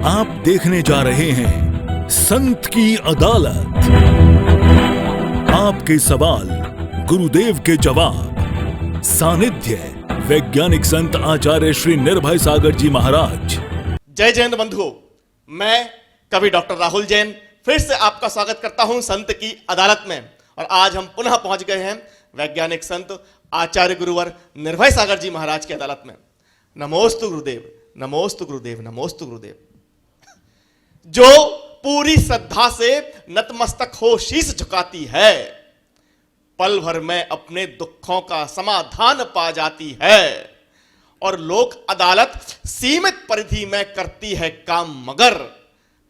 आप देखने जा रहे हैं संत की अदालत। आपके सवाल, गुरुदेव के जवाब। सानिध्य वैज्ञानिक संत आचार्य श्री निर्भय सागर जी महाराज। जय जैन बंधुओं, मैं कवि डॉक्टर राहुल जैन फिर से आपका स्वागत करता हूं संत की अदालत में। और आज हम पुनः पहुंच गए हैं वैज्ञानिक संत आचार्य गुरुवर निर्भय सागर जी महाराज की अदालत में। नमोस्तु गुरुदेव, नमोस्तु गुरुदेव, नमोस्तु गुरुदेव। जो पूरी श्रद्धा से नतमस्तक हो शीश झुकाती है, पल भर में अपने दुखों का समाधान पा जाती है। और लोक अदालत सीमित परिधि में करती है काम, मगर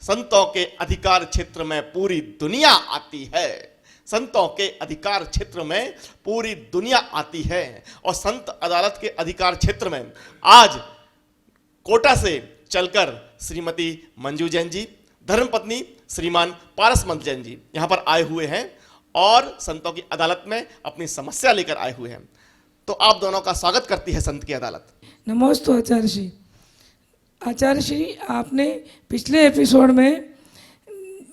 संतों के अधिकार क्षेत्र में पूरी दुनिया आती है। संतों के अधिकार क्षेत्र में पूरी दुनिया आती है। और संत अदालत के अधिकार क्षेत्र में आज कोटा से चलकर श्रीमती मंजू जैन जी, धर्मपत्नी श्रीमान पारसमंत जैन जी यहां पर आए हुए हैं और संतों की अदालत में अपनी समस्या लेकर आए हुए हैं। तो आप दोनों का स्वागत करती है संत की अदालत। नमोस्तु आचार्य श्री। आचार्य श्री, आपने पिछले एपिसोड में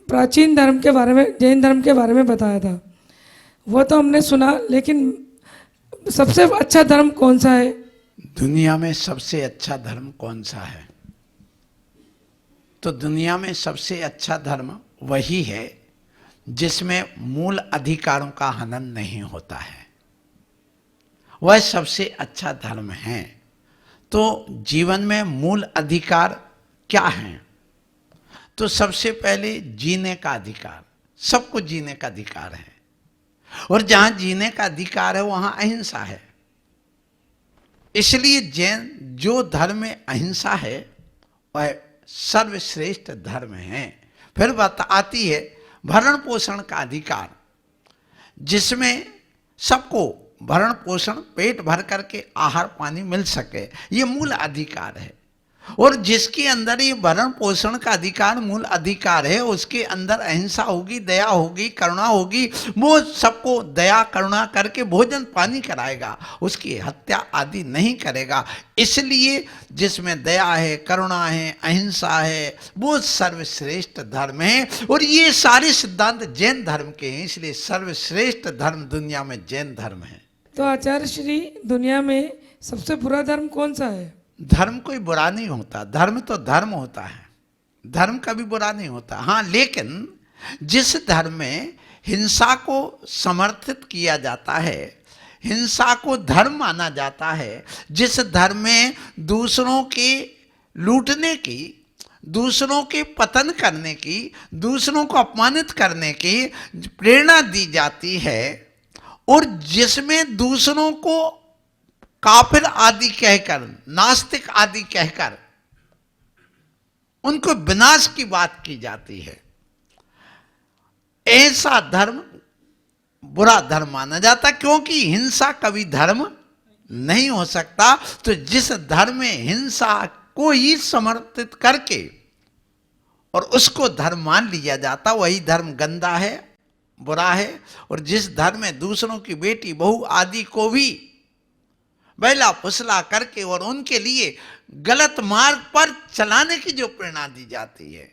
प्राचीन धर्म के बारे में, जैन धर्म के बारे में बताया था। वो तो हमने सुना, लेकिन सबसे अच्छा धर्म कौन सा है? दुनिया में सबसे अच्छा धर्म कौन सा है? तो दुनिया में सबसे अच्छा धर्म वही है जिसमें मूल अधिकारों का हनन नहीं होता है। वह सबसे अच्छा धर्म है। तो जीवन में मूल अधिकार क्या हैं? तो सबसे पहले जीने का अधिकार। सबको जीने का अधिकार है, और जहां जीने का अधिकार है वहां अहिंसा है। इसलिए जैन जो धर्म में अहिंसा है वह सर्वश्रेष्ठ धर्म है। फिर बात आती है भरण पोषण का अधिकार, जिसमें सबको भरण पोषण, पेट भर करके आहार पानी मिल सके, ये मूल अधिकार है। और जिसके अंदर ये भरण पोषण का अधिकार मूल अधिकार है, उसके अंदर अहिंसा होगी, दया होगी, करुणा होगी। वो सबको दया करुणा करके भोजन पानी कराएगा, उसकी हत्या आदि नहीं करेगा। इसलिए जिसमें दया है, करुणा है, अहिंसा है, वो सर्वश्रेष्ठ धर्म है। और ये सारे सिद्धांत जैन धर्म के हैं, इसलिए सर्वश्रेष्ठ धर्म दुनिया में जैन धर्म है। तो आचार्य श्री, दुनिया में सबसे बुरा धर्म कौन सा है? धर्म कोई बुरा नहीं होता, धर्म तो धर्म होता है, धर्म कभी बुरा नहीं होता। हाँ, लेकिन जिस धर्म में हिंसा को समर्थित किया जाता है, हिंसा को धर्म माना जाता है, जिस धर्म में दूसरों के लूटने की, दूसरों के पतन करने की, दूसरों को अपमानित करने की प्रेरणा दी जाती है, और जिसमें दूसरों को काफिर आदि कहकर, नास्तिक आदि कहकर उनको विनाश की बात की जाती है, ऐसा धर्म बुरा धर्म माना जाता। क्योंकि हिंसा कभी धर्म नहीं हो सकता। तो जिस धर्म में हिंसा को ही समर्थित करके और उसको धर्म मान लिया जाता, वही धर्म गंदा है, बुरा है। और जिस धर्म में दूसरों की बेटी बहू आदि को भी बैला फुसला करके और उनके लिए गलत मार्ग पर चलाने की जो प्रेरणा दी जाती है,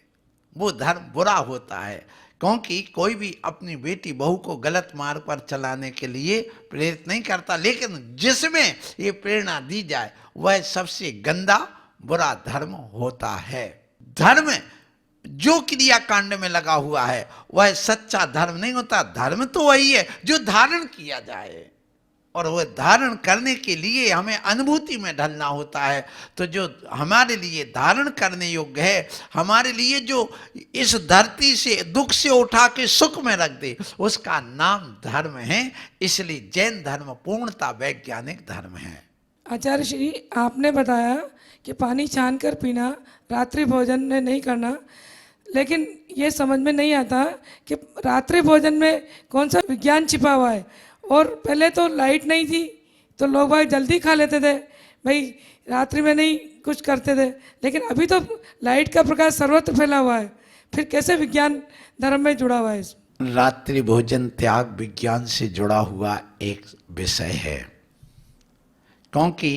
वो धर्म बुरा होता है। क्योंकि कोई भी अपनी बेटी बहू को गलत मार्ग पर चलाने के लिए प्रेरित नहीं करता, लेकिन जिसमें ये प्रेरणा दी जाए वह सबसे गंदा बुरा धर्म होता है। धर्म जो क्रियाकांड में लगा हुआ है वह सच्चा धर्म नहीं होता। धर्म तो वही है जो धारण किया जाए, और वह धारण करने के लिए हमें अनुभूति में ढलना होता है। तो जो हमारे लिए धारण करने योग्य है, हमारे लिए जो इस धरती से दुख से उठा के सुख में रख दे, उसका नाम धर्म है। इसलिए जैन धर्म पूर्णता वैज्ञानिक धर्म है। आचार्य श्री, आपने बताया कि पानी छान कर पीना, रात्रि भोजन में नहीं करना, लेकिन ये समझ में नहीं आता कि रात्रि भोजन में कौन सा विज्ञान छिपा हुआ है। और पहले तो लाइट नहीं थी तो लोग भाई जल्दी खा लेते थे, भाई रात्रि में नहीं कुछ करते थे। लेकिन अभी तो लाइट का प्रकाश सर्वत्र फैला हुआ है, फिर कैसे विज्ञान धर्म में जुड़ा हुआ है? रात्रि भोजन त्याग विज्ञान से जुड़ा हुआ एक विषय है। क्योंकि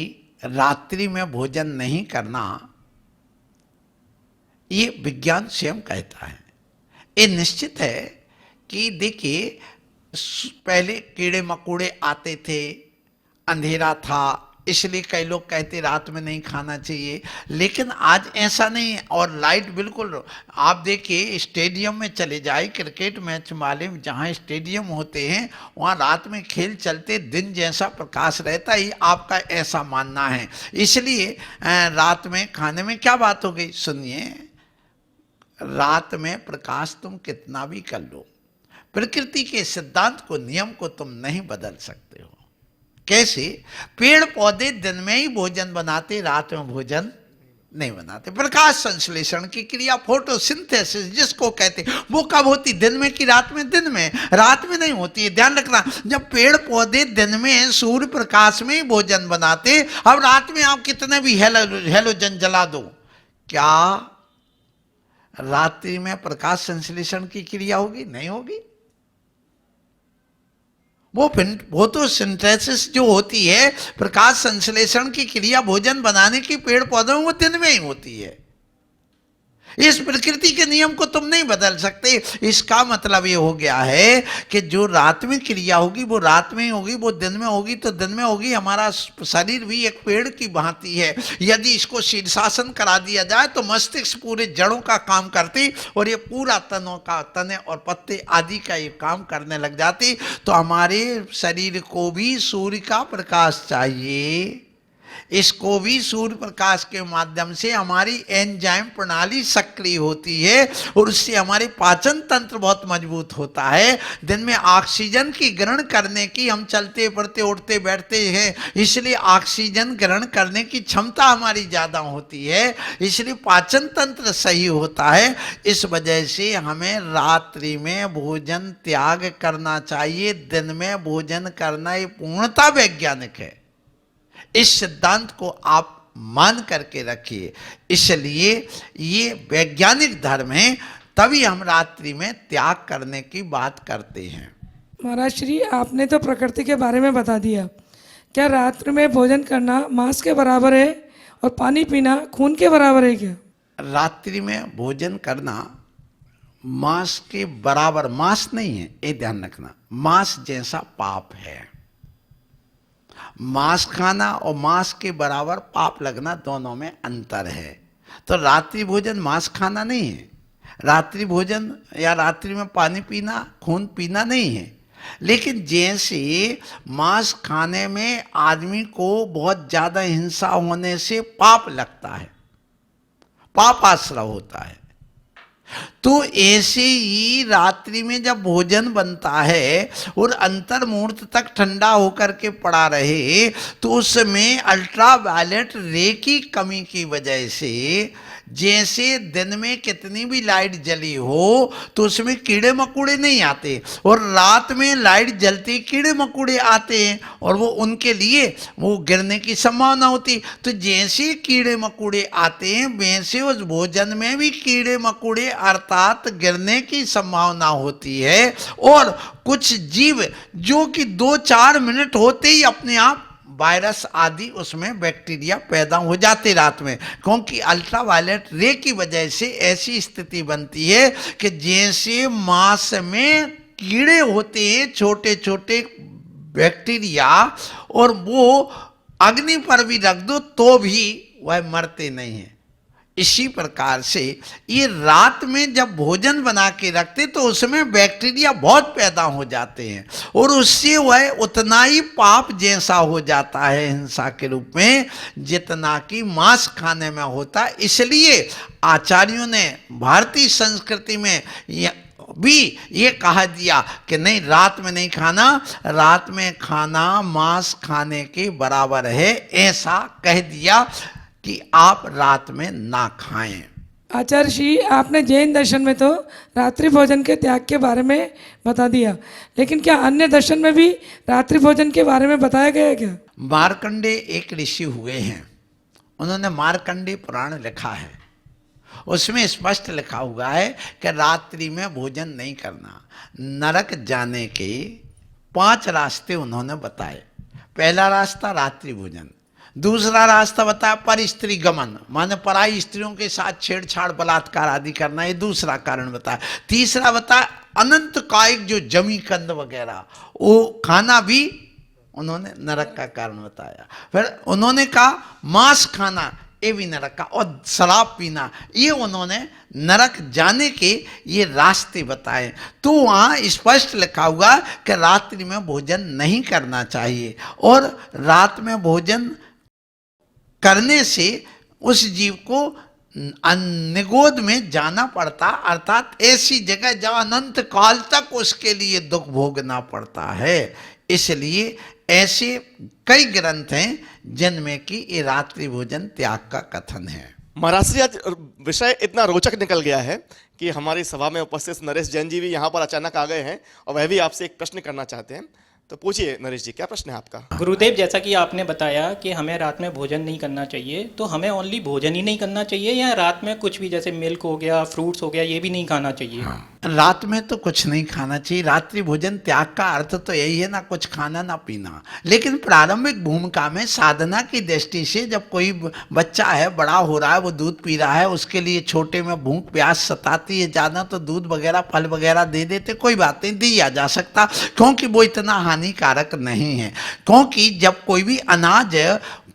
रात्रि में भोजन नहीं करना ये विज्ञान स्वयं कहता है। ये निश्चित है कि देखिए, पहले कीड़े मकोड़े आते थे, अंधेरा था, इसलिए कई लोग कहते रात में नहीं खाना चाहिए, लेकिन आज ऐसा नहीं है। और लाइट बिल्कुल, आप देखिए स्टेडियम में चले जाए, क्रिकेट मैच वाले जहाँ स्टेडियम होते हैं वहाँ रात में खेल चलते, दिन जैसा प्रकाश रहता ही, आपका ऐसा मानना है। इसलिए रात में खाने में क्या बात हो गई? सुनिए, रात में प्रकाश तुम कितना भी कर लो, प्रकृति के सिद्धांत को, नियम को तुम नहीं बदल सकते हो। कैसे? पेड़ पौधे दिन में ही भोजन बनाते, रात में भोजन नहीं बनाते। प्रकाश संश्लेषण की क्रिया फोटोसिंथेसिस जिसको कहते, वो कब होती? दिन में कि रात में? दिन में, रात में नहीं होती है, ध्यान रखना। जब पेड़ पौधे दिन में सूर्य प्रकाश में ही भोजन बनाते, अब रात में आप कितने भी हेलोजन जला दो, क्या रात्रि में प्रकाश संश्लेषण की क्रिया होगी? नहीं होगी। वो फोटोसिंथेसिस जो होती है, प्रकाश संश्लेषण की क्रिया भोजन बनाने की पेड़ पौधों में, वो दिन में ही होती है। इस प्रकृति के नियम को तुम नहीं बदल सकते। इसका मतलब ये हो गया है कि जो रात में क्रिया होगी वो रात में ही होगी, वो दिन में होगी तो दिन में होगी। हमारा शरीर भी एक पेड़ की भांति है, यदि इसको शीर्षासन करा दिया जाए तो मस्तिष्क पूरे जड़ों का काम करती और ये पूरा तने और पत्ते आदि का ये काम करने लग जाती। तो हमारे शरीर को भी सूर्य का प्रकाश चाहिए, इसको भी सूर्य प्रकाश के माध्यम से हमारी एंजाइम प्रणाली सक्रिय होती है और उससे हमारे पाचन तंत्र बहुत मजबूत होता है। दिन में ऑक्सीजन की ग्रहण करने की, हम चलते फिरते उठते बैठते हैं, इसलिए ऑक्सीजन ग्रहण करने की क्षमता हमारी ज़्यादा होती है, इसलिए पाचन तंत्र सही होता है। इस वजह से हमें रात्रि में भोजन त्याग करना चाहिए, दिन में भोजन करना ये पूर्णतः वैज्ञानिक है। इस सिद्धांत को आप मान करके रखिए। इसलिए ये वैज्ञानिक धर्म है, तभी हम रात्रि में त्याग करने की बात करते हैं। महाराज श्री, आपने तो प्रकृति के बारे में बता दिया, क्या रात्रि में भोजन करना मांस के बराबर है और पानी पीना खून के बराबर है क्या? रात्रि में भोजन करना मांस के बराबर, मांस नहीं है, ये ध्यान रखना। मांस जैसा पाप है, मांस खाना और मांस के बराबर पाप लगना, दोनों में अंतर है। तो रात्रि भोजन मांस खाना नहीं है, रात्रि भोजन या रात्रि में पानी पीना, खून पीना नहीं है। लेकिन जैसे मांस खाने में आदमी को बहुत ज़्यादा हिंसा होने से पाप लगता है, पाप आश्रय होता है, तो ऐसे ही रात्रि में जब भोजन बनता है और अंतर मुहूर्त तक ठंडा होकर के पड़ा रहे, तो उसमें अल्ट्रावायलेट रे की कमी की वजह से, जैसे दिन में कितनी भी लाइट जली हो तो उसमें कीड़े मकोड़े नहीं आते, और रात में लाइट जलती कीड़े मकोड़े आते हैं और वो उनके लिए वो गिरने की संभावना होती। तो जैसे कीड़े मकोड़े आते हैं वैसे उस भोजन में भी कीड़े मकोड़े अर्थात गिरने की संभावना होती है। और कुछ जीव जो कि 2-4 मिनट होते ही अपने आप वायरस आदि उसमें बैक्टीरिया पैदा हो जाते रात में, क्योंकि अल्ट्रावायलेट रे की वजह से ऐसी स्थिति बनती है कि जैसे मांस में कीड़े होते हैं, छोटे छोटे बैक्टीरिया, और वो अग्नि पर भी रख दो तो भी वह मरते नहीं हैं। इसी प्रकार से ये रात में जब भोजन बना के रखते तो उसमें बैक्टीरिया बहुत पैदा हो जाते हैं और उससे वह उतना ही पाप जैसा हो जाता है हिंसा के रूप में जितना कि मांस खाने में होता। इसलिए आचार्यों ने भारतीय संस्कृति में भी ये कहा दिया कि नहीं, रात में नहीं खाना, रात में खाना मांस खाने के बराबर है, ऐसा कह दिया कि आप रात में ना खाएं। आचार्य श्री, आपने जैन दर्शन में तो रात्रि भोजन के त्याग के बारे में बता दिया, लेकिन क्या अन्य दर्शन में भी रात्रि भोजन के बारे में बताया गया है क्या? मार्कंडे एक ऋषि हुए हैं, उन्होंने मार्कंडे पुराण लिखा है, उसमें स्पष्ट लिखा हुआ है कि रात्रि में भोजन नहीं करना। नरक जाने के 5 रास्ते उन्होंने बताए। पहला रास्ता रात्रि भोजन, दूसरा रास्ता बताया पर स्त्री गमन, माने पराई स्त्रियों के साथ छेड़छाड़ बलात्कार आदि करना, ये दूसरा कारण बताया। तीसरा बताया अनंत कायिक जो जमी कंद वगैरह वो खाना भी उन्होंने नरक का कारण बताया। फिर उन्होंने कहा मांस खाना ये भी नरक का, और शराब पीना, ये उन्होंने नरक जाने के ये रास्ते बताए। तो वहाँ स्पष्ट लिखा हुआ कि रात्रि में भोजन नहीं करना चाहिए, और रात में भोजन करने से उस जीव को निगोद में जाना पड़ता, अर्थात ऐसी जगह जहाँ अनंत काल तक उसके लिए दुख भोगना पड़ता है। इसलिए ऐसे कई ग्रंथ हैं जिनमें कि ये रात्रि भोजन त्याग का कथन है। महाराज जी, आज विषय इतना रोचक निकल गया है कि हमारी सभा में उपस्थित नरेश जैन जी भी यहाँ पर अचानक आ गए हैं और वह भी आपसे एक प्रश्न करना चाहते हैं। तो पूछिए नरेश जी, क्या प्रश्न है आपका? गुरुदेव, जैसा कि आपने बताया कि हमें रात में भोजन नहीं करना चाहिए, तो हमें ओनली भोजन ही नहीं करना चाहिए या रात में कुछ भी जैसे मिल्क हो गया, फ्रूट्स हो गया, ये भी नहीं खाना चाहिए? हाँ, रात में तो कुछ नहीं खाना चाहिए। रात्रि भोजन त्याग का अर्थ तो यही है, ना कुछ खाना ना पीना। लेकिन प्रारंभिक भूमिका में साधना की दृष्टि से जब कोई बच्चा है, बड़ा हो रहा है, वो दूध पी रहा है, उसके लिए छोटे में भूख प्यास सताती है ज़्यादा, तो दूध वगैरह फल वगैरह दे देते, कोई बात नहीं, दिया जा सकता, क्योंकि वो इतना हानिकारक नहीं है। क्योंकि जब कोई भी अनाज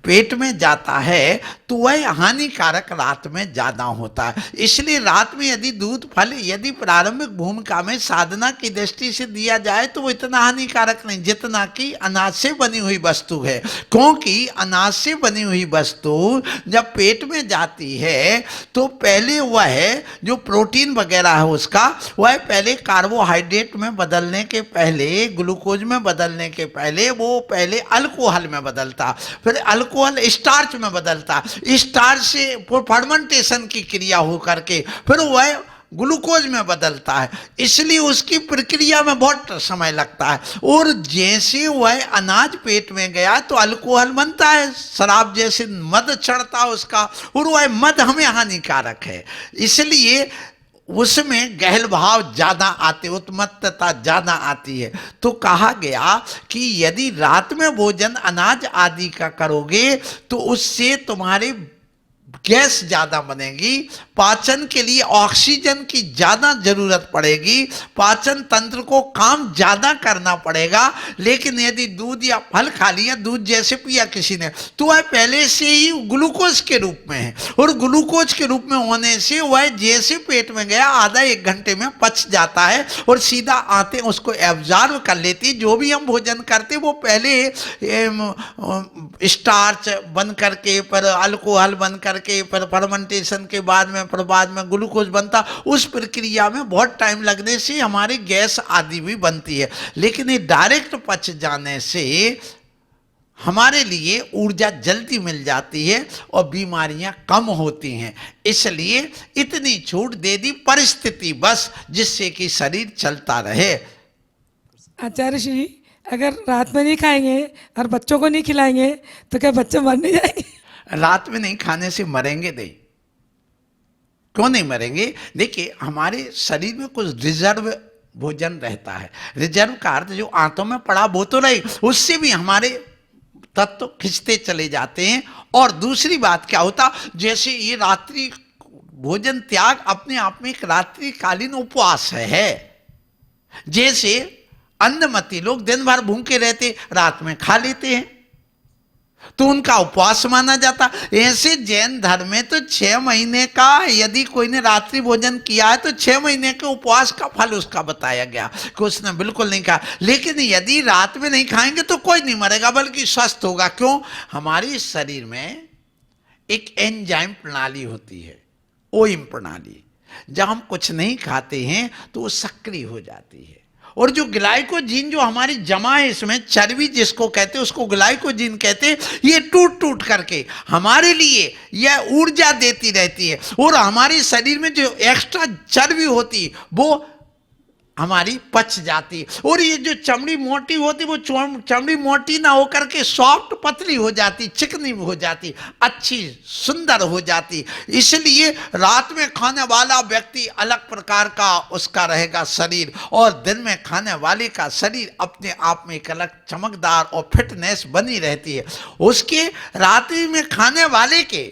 पेट में जाता है तो वह हानिकारक रात में ज़्यादा होता है। इसलिए रात में यदि दूध फल यदि प्रारंभिक भूमिका में साधना की दृष्टि से दिया जाए तो वो इतना हानिकारक नहीं जितना कि अनाज से बनी हुई वस्तु है। क्योंकि अनाज से बनी हुई वस्तु जब पेट में जाती है तो पहले वह जो प्रोटीन वगैरह है उसका वह पहले कार्बोहाइड्रेट में बदलने के पहले, ग्लूकोज में बदलने के पहले वो पहले अल्कोहल में बदलता, फिर अल्कोहल स्टार्च में बदलता, स्टार्च से फर्मेंटेशन की क्रिया हो करके फिर वह ग्लूकोज में बदलता है। इसलिए उसकी प्रक्रिया में बहुत समय लगता है। और जैसे वह अनाज पेट में गया तो अल्कोहल बनता है, शराब जैसे मद चढ़ता है उसका, और वह मद हमें हानिकारक है। इसलिए उसमें गहल भाव ज़्यादा आते, उत्मत्तता ज़्यादा आती है। तो कहा गया कि यदि रात में भोजन अनाज आदि का करोगे तो उससे तुम्हारे गैस ज़्यादा बनेगी, पाचन के लिए ऑक्सीजन की ज़्यादा ज़रूरत पड़ेगी, पाचन तंत्र को काम ज़्यादा करना पड़ेगा। लेकिन यदि दूध या फल खा लिया, दूध जैसे पिया किसी ने, तो वह पहले से ही ग्लूकोज के रूप में है, और ग्लूकोज के रूप में होने से वह जैसे पेट में गया आधा एक घंटे में पच जाता है और सीधा आते उसको एब्जॉर्ब कर लेती। जो भी हम भोजन करते वो पहले स्टार्च बन करके, पर अल्कोहल बन करके, पर फर्मेंटेशन के बाद में ग्लूकोज बनता। उस प्रक्रिया में बहुत टाइम लगने से हमारी गैस आदि भी बनती है। लेकिन ये डायरेक्ट पच जाने से हमारे लिए ऊर्जा जल्दी मिल जाती है और बीमारियां कम होती हैं। इसलिए इतनी छूट दे दी परिस्थिति बस, जिससे कि शरीर चलता रहे। आचार्य श्री, अगर रात में नहीं खाएंगे और बच्चों को नहीं खिलाएंगे तो क्या बच्चे मर नहीं जाएंगे? रात में नहीं खाने से मरेंगे नहीं। क्यों नहीं मरेंगे? देखिए, हमारे शरीर में कुछ रिजर्व भोजन रहता है। रिजर्व का अर्थ जो आंतों में पड़ा वो तो नहीं, उससे भी हमारे तत्व खिंचते चले जाते हैं। और दूसरी बात क्या होता, जैसे ये रात्रि भोजन त्याग अपने आप में एक रात्रिकालीन उपवास है। जैसे अन्नमती लोग दिन भर भूखे रहते, रात में खा लेते हैं तो उनका उपवास माना जाता। ऐसे जैन धर्म में तो 6 महीने का यदि कोई ने रात्रि भोजन किया है तो 6 महीने के उपवास का फल उसका बताया गया कि उसने बिल्कुल नहीं खाया। लेकिन यदि रात में नहीं खाएंगे तो कोई नहीं मरेगा बल्कि स्वस्थ होगा। क्यों? हमारे शरीर में एक एंजाइम प्रणाली होती है, ओइम प्रणाली। जब हम कुछ नहीं खाते हैं तो वो सक्रिय हो जाती है। और जो ग्लाइकोजीन जो हमारी जमा है इसमें, चर्बी जिसको कहते हैं उसको ग्लाइकोजीन कहते हैं, ये टूट टूट करके हमारे लिए यह ऊर्जा देती रहती है। और हमारे शरीर में जो एक्स्ट्रा चर्बी होती है वो हमारी पच जाती। और ये जो चमड़ी मोटी होती वो चमड़ी मोटी ना होकर के सॉफ्ट पतली हो जाती, चिकनी हो जाती, अच्छी सुंदर हो जाती। इसलिए रात में खाने वाला व्यक्ति अलग प्रकार का उसका रहेगा शरीर, और दिन में खाने वाले का शरीर अपने आप में एक अलग चमकदार और फिटनेस बनी रहती है। उसके रात्रि में खाने वाले के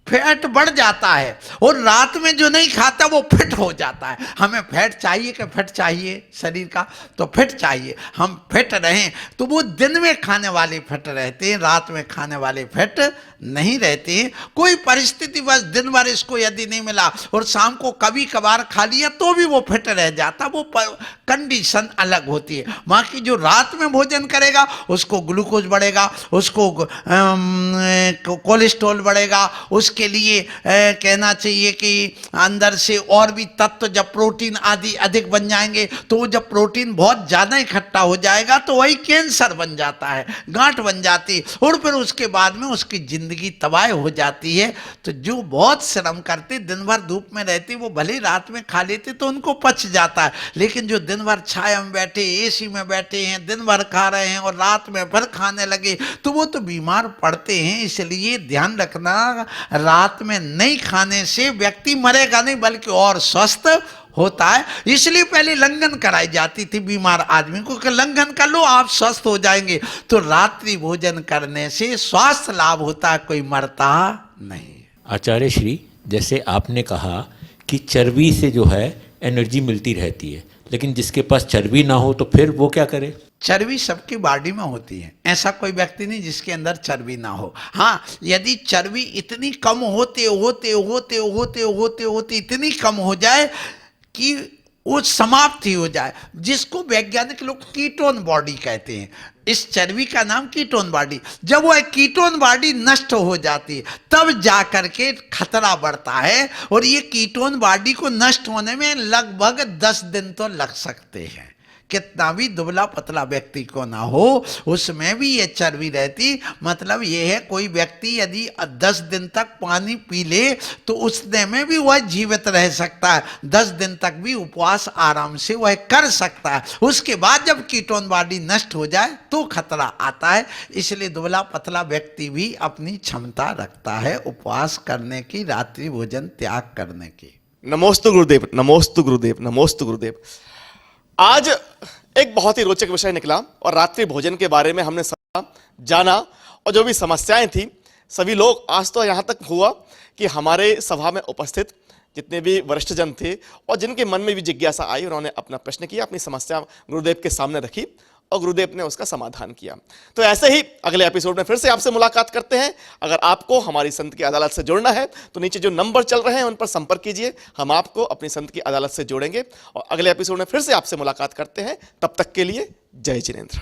फैट बढ़ जाता है, और रात में जो नहीं खाता वो फिट हो जाता है। हमें फैट चाहिए कि फिट चाहिए शरीर का? तो फिट चाहिए। हम फिट रहें तो वो दिन में खाने वाले फिट रहते हैं, रात में खाने वाले फिट नहीं रहते हैं। कोई परिस्थिति बस दिन भर इसको यदि नहीं मिला और शाम को कभी कभार खा लिया तो भी वो फिट रह जाता, वो कंडीशन अलग होती है। बाकी जो रात में भोजन करेगा उसको ग्लूकोज बढ़ेगा, उसको कोलेस्ट्रॉल बढ़ेगा, उसके लिए कहना चाहिए कि अंदर से और भी तत्व जब प्रोटीन आदि अधिक बन जाएंगे तो जब प्रोटीन बहुत ज़्यादा इकट्ठा हो जाएगा तो वही कैंसर बन जाता है, गांठ बन जाती, और फिर उसके बाद में उसकी जिंदगी तबाह हो जाती है। तो जो बहुत श्रम करते, दिन भर धूप में रहते, वो भले रात में खा लेते तो उनको पच जाता है, लेकिन जो दिन भर छाया में बैठे, एसी में बैठे हैं, दिन भर खा रहे हैं और रात में फिर खाने लगे तो वो तो बीमार पड़ते हैं। इसलिए ध्यान रखना, रात में नहीं खाने से व्यक्ति मरेगा नहीं बल्कि और स्वस्थ होता है। इसलिए पहले लंघन कराई जाती थी बीमार आदमी को कि लंघन कर लो आप स्वस्थ हो जाएंगे। तो रात्रि भोजन करने से स्वास्थ्य लाभ होता है, कोई मरता नहीं। आचार्य श्री, जैसे आपने कहा कि चर्बी से जो है एनर्जी मिलती रहती है, लेकिन जिसके पास चर्बी ना हो तो फिर वो क्या करे? चर्बी सबकी बॉडी में होती है, ऐसा कोई व्यक्ति नहीं जिसके अंदर चर्बी ना हो। हाँ, यदि चर्बी इतनी कम होते होते होते होते होते होते इतनी कम हो जाए कि वो समाप्त ही हो जाए, जिसको वैज्ञानिक लोग कीटोन बॉडी कहते हैं। इस चर्बी का नाम कीटोन बॉडी। जब वो कीटोन बॉडी नष्ट हो जाती है तब जाकर के खतरा बढ़ता है, और ये कीटोन बॉडी को नष्ट होने में लगभग 10 दिन तो लग सकते हैं। कितना भी दुबला पतला व्यक्ति को ना हो उसमें भी ये चर्बी रहती। मतलब ये है, कोई व्यक्ति यदि 10 दिन तक पानी पी ले तो उसने में भी वह जीवित रह सकता है, 10 दिन तक भी उपवास आराम से वह कर सकता है। उसके बाद जब कीटोन बॉडी नष्ट हो जाए तो खतरा आता है। इसलिए दुबला पतला व्यक्ति भी अपनी क्षमता रखता है उपवास करने की, रात्रि भोजन त्याग करने की। नमोस्तु गुरुदेव, नमोस्तु गुरुदेव, नमोस्तु गुरुदेव। आज एक बहुत ही रोचक विषय निकला और रात्रि भोजन के बारे में हमने जाना, और जो भी समस्याएं थी सभी लोग, आज तो यहाँ तक हुआ कि हमारे सभा में उपस्थित जितने भी वरिष्ठ जन थे और जिनके मन में भी जिज्ञासा आई, उन्होंने अपना प्रश्न किया, अपनी समस्या गुरुदेव के सामने रखी और गुरुदेव ने उसका समाधान किया। तो ऐसे ही अगले एपिसोड में फिर से आपसे मुलाकात करते हैं। अगर आपको हमारी संत की अदालत से जुड़ना है तो नीचे जो नंबर चल रहे हैं उन पर संपर्क कीजिए, हम आपको अपनी संत की अदालत से जोड़ेंगे और अगले एपिसोड में फिर से आपसे मुलाकात करते हैं। तब तक के लिए जय जिनेंद्र।